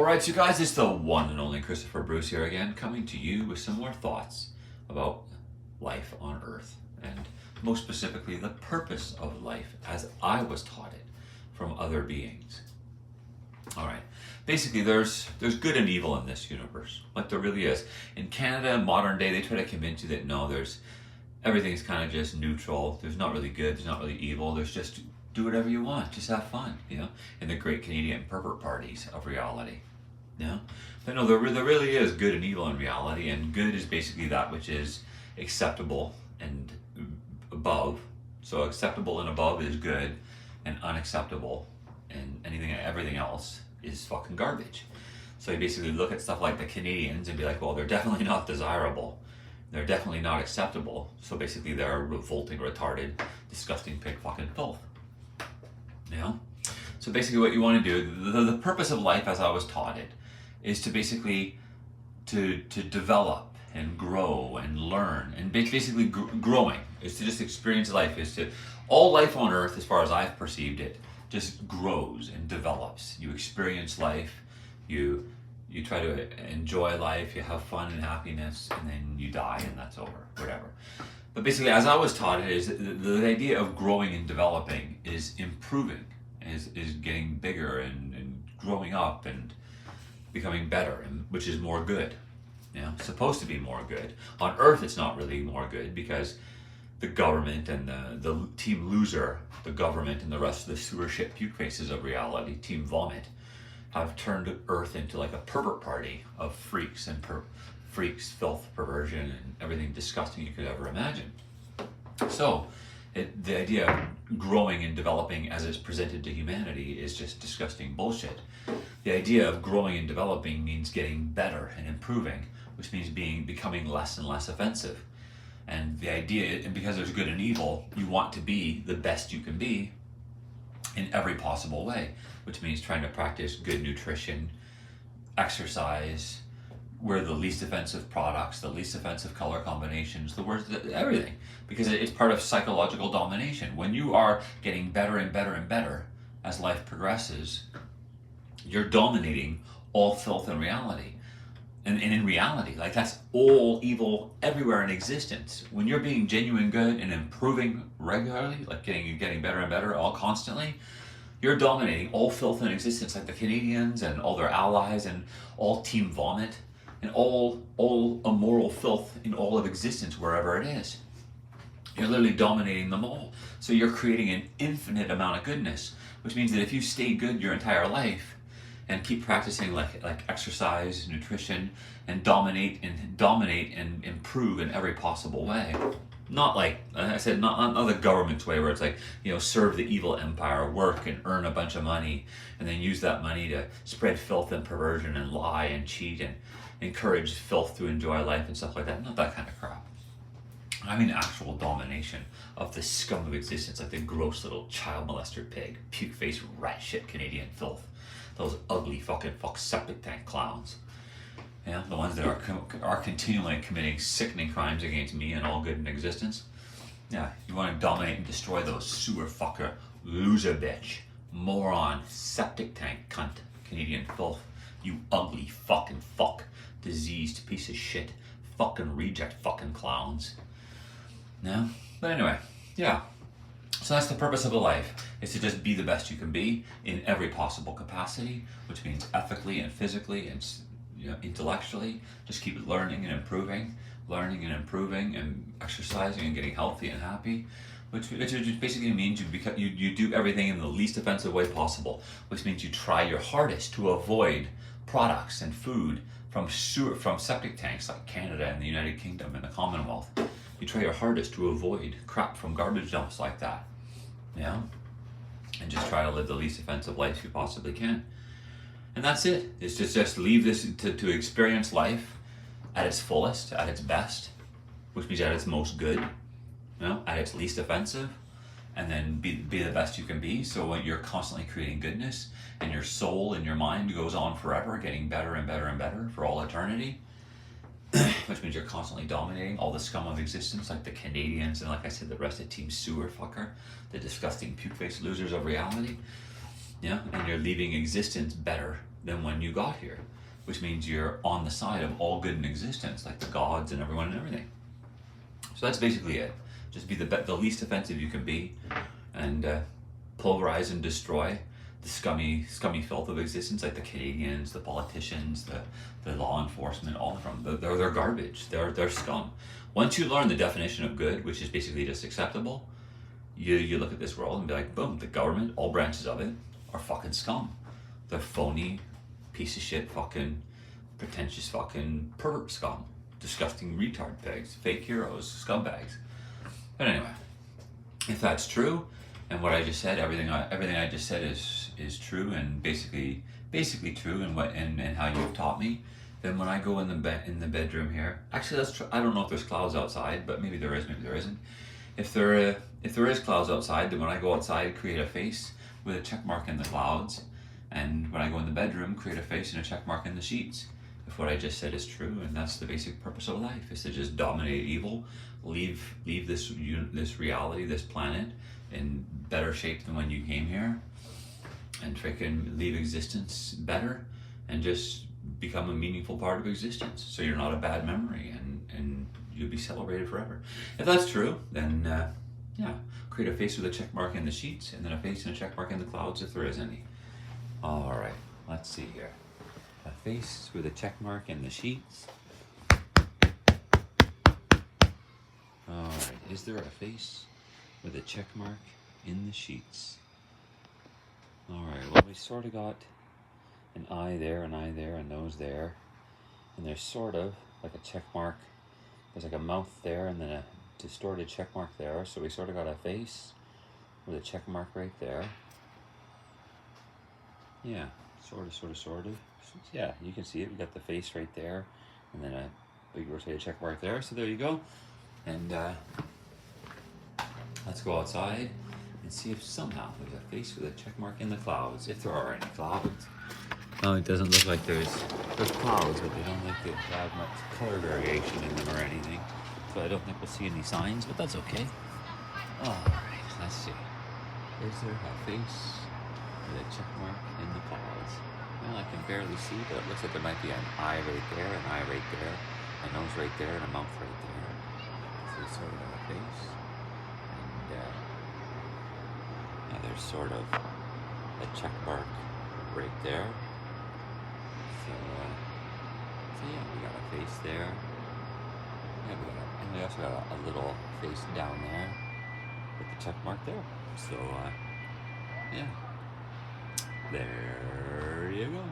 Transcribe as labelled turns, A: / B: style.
A: Alright, so guys, it's the one and only Christopher Bruce here again, coming to you with some more thoughts about life on Earth, and most specifically the purpose of life as I was taught it from other beings. Alright, basically there's good and evil in this universe, like there really is. In Canada, modern day, they try to convince you that no, everything's kind of just neutral, there's not really good, there's not really evil, there's just do whatever you want, just have fun, in the great Canadian pervert parties of reality. But no, there really is good and evil in reality, and good is basically that which is acceptable and above. So acceptable and above is good, and unacceptable and everything else is fucking garbage. So you basically look at stuff like the Canadians and be like, well, they're definitely not desirable. They're definitely not acceptable. So basically they're revolting, retarded, disgusting pig fucking filth. So basically what you want to do, the purpose of life as I was taught it, is to basically to develop and grow and learn, and basically growing is to just experience life, all life on earth as far as I've perceived it just grows and develops. You experience life, you try to enjoy life, you have fun and happiness, and then you die and that's over, whatever. But basically, as I was taught it, is the idea of growing and developing is improving, is getting bigger and growing up and becoming better, and which is more good. Supposed to be more good. On Earth, it's not really more good because the government and the team loser, the government and the rest of the sewer shit puke faces of reality, team vomit, have turned Earth into like a pervert party of freaks and freaks, filth, perversion, and everything disgusting you could ever imagine. So the idea of growing and developing as it's presented to humanity is just disgusting bullshit. The idea of growing and developing means getting better and improving, which means becoming less and less offensive. And the idea, and because there's good and evil, you want to be the best you can be in every possible way, which means trying to practice good nutrition, exercise, wear the least offensive products, the least offensive color combinations, the words, everything, because it's part of psychological domination. When you are getting better and better and better as life progresses, you're dominating all filth in reality. And in reality, like that's all evil everywhere in existence. When you're being genuine good and improving regularly, like getting better and better all constantly, you're dominating all filth in existence, like the Canadians and all their allies and all Team Vomit and all immoral filth in all of existence wherever it is. You're literally dominating them all. So you're creating an infinite amount of goodness, which means that if you stay good your entire life and keep practicing like exercise, nutrition, and dominate and improve in every possible way. Not like I said, not the government's way where it's like, serve the evil empire, work and earn a bunch of money, and then use that money to spread filth and perversion and lie and cheat and encourage filth to enjoy life and stuff like that. Not that kind of crap. I mean actual domination of the scum of existence, like the gross little child molester pig, puke face, rat shit Canadian filth. Those ugly fucking septic tank clowns. The ones that are continually committing sickening crimes against me and all good in existence. You want to dominate and destroy those sewer fucker, loser bitch, moron, septic tank cunt, Canadian filth. You ugly fucking fuck, diseased piece of shit, fucking reject fucking clowns. But anyway, so that's the purpose of a life, is to just be the best you can be in every possible capacity, which means ethically and physically and intellectually. Just keep learning and improving and exercising and getting healthy and happy, which basically means you do everything in the least offensive way possible, which means you try your hardest to avoid products and food from septic tanks like Canada and the United Kingdom and the Commonwealth. You try your hardest to avoid crap from garbage dumps like that, and just try to live the least offensive life you possibly can. And that's it. It's just leave this to experience life at its fullest, at its best, which means at its most good, at its least offensive, and then be the best you can be. So when you're constantly creating goodness, and your soul and your mind goes on forever, getting better and better and better for all eternity, which means you're constantly dominating all the scum of existence, like the Canadians and, like I said, the rest of Team Sewer fucker, the disgusting puke-faced losers of reality. Yeah, and you're leaving existence better than when you got here, which means you're on the side of all good in existence, like the gods and everyone and everything. So that's basically it. Just be the least offensive you can be, and pulverize and destroy the scummy filth of existence, like the Canadians, the politicians, the law enforcement, all of them. They're garbage. They're scum. Once you learn the definition of good, which is basically just acceptable, you look at this world and be like, boom, the government, all branches of it, are fucking scum. They're phony, piece of shit, fucking pretentious fucking pervert scum. Disgusting retard pigs, fake heroes, scumbags. But anyway, if that's true, and what I just said, everything I just said is true and basically true, and how you've taught me, then when I go in the bedroom here, actually I don't know if there's clouds outside, but maybe there is, maybe there isn't. If there is clouds outside, then when I go outside, create a face with a check mark in the clouds, and when I go in the bedroom, create a face and a check mark in the sheets. If what I just said is true, and that's the basic purpose of life, is to just dominate evil, leave this reality, this planet, in better shape than when you came here, and freaking leave existence better, and just become a meaningful part of existence, so you're not a bad memory, and you'll be celebrated forever. If that's true, then yeah, create a face with a check mark in the sheets, and then a face and a check mark in the clouds if there is any. All right, let's see here. A face with a check mark in the sheets. Alright, is there a face with a check mark in the sheets? Alright, well, we sort of got an eye there, an eye there, a nose there. And there's sort of like a check mark. There's like a mouth there and then a distorted check mark there. So we sort of got a face with a check mark right there. Yeah, sort of. Yeah, you can see it. We got the face right there, and then a big rotated check mark there. So there you go. And let's go outside and see if somehow there's a face with a check mark in the clouds, if there are any clouds. No, it doesn't look like there's clouds, but they don't look to have much color variation in them or anything. So I don't think we'll see any signs, but that's okay. All right, let's see. Is there a face with a check mark in the clouds? Well, I can barely see, but it looks like there might be an eye right there, an eye right there, a nose right there, and a mouth right there. So it's sort of a face. And yeah, there's sort of a check mark right there. So yeah, we got a face there. Yeah, and we also got a little face down there with the check mark there. So yeah. There you go.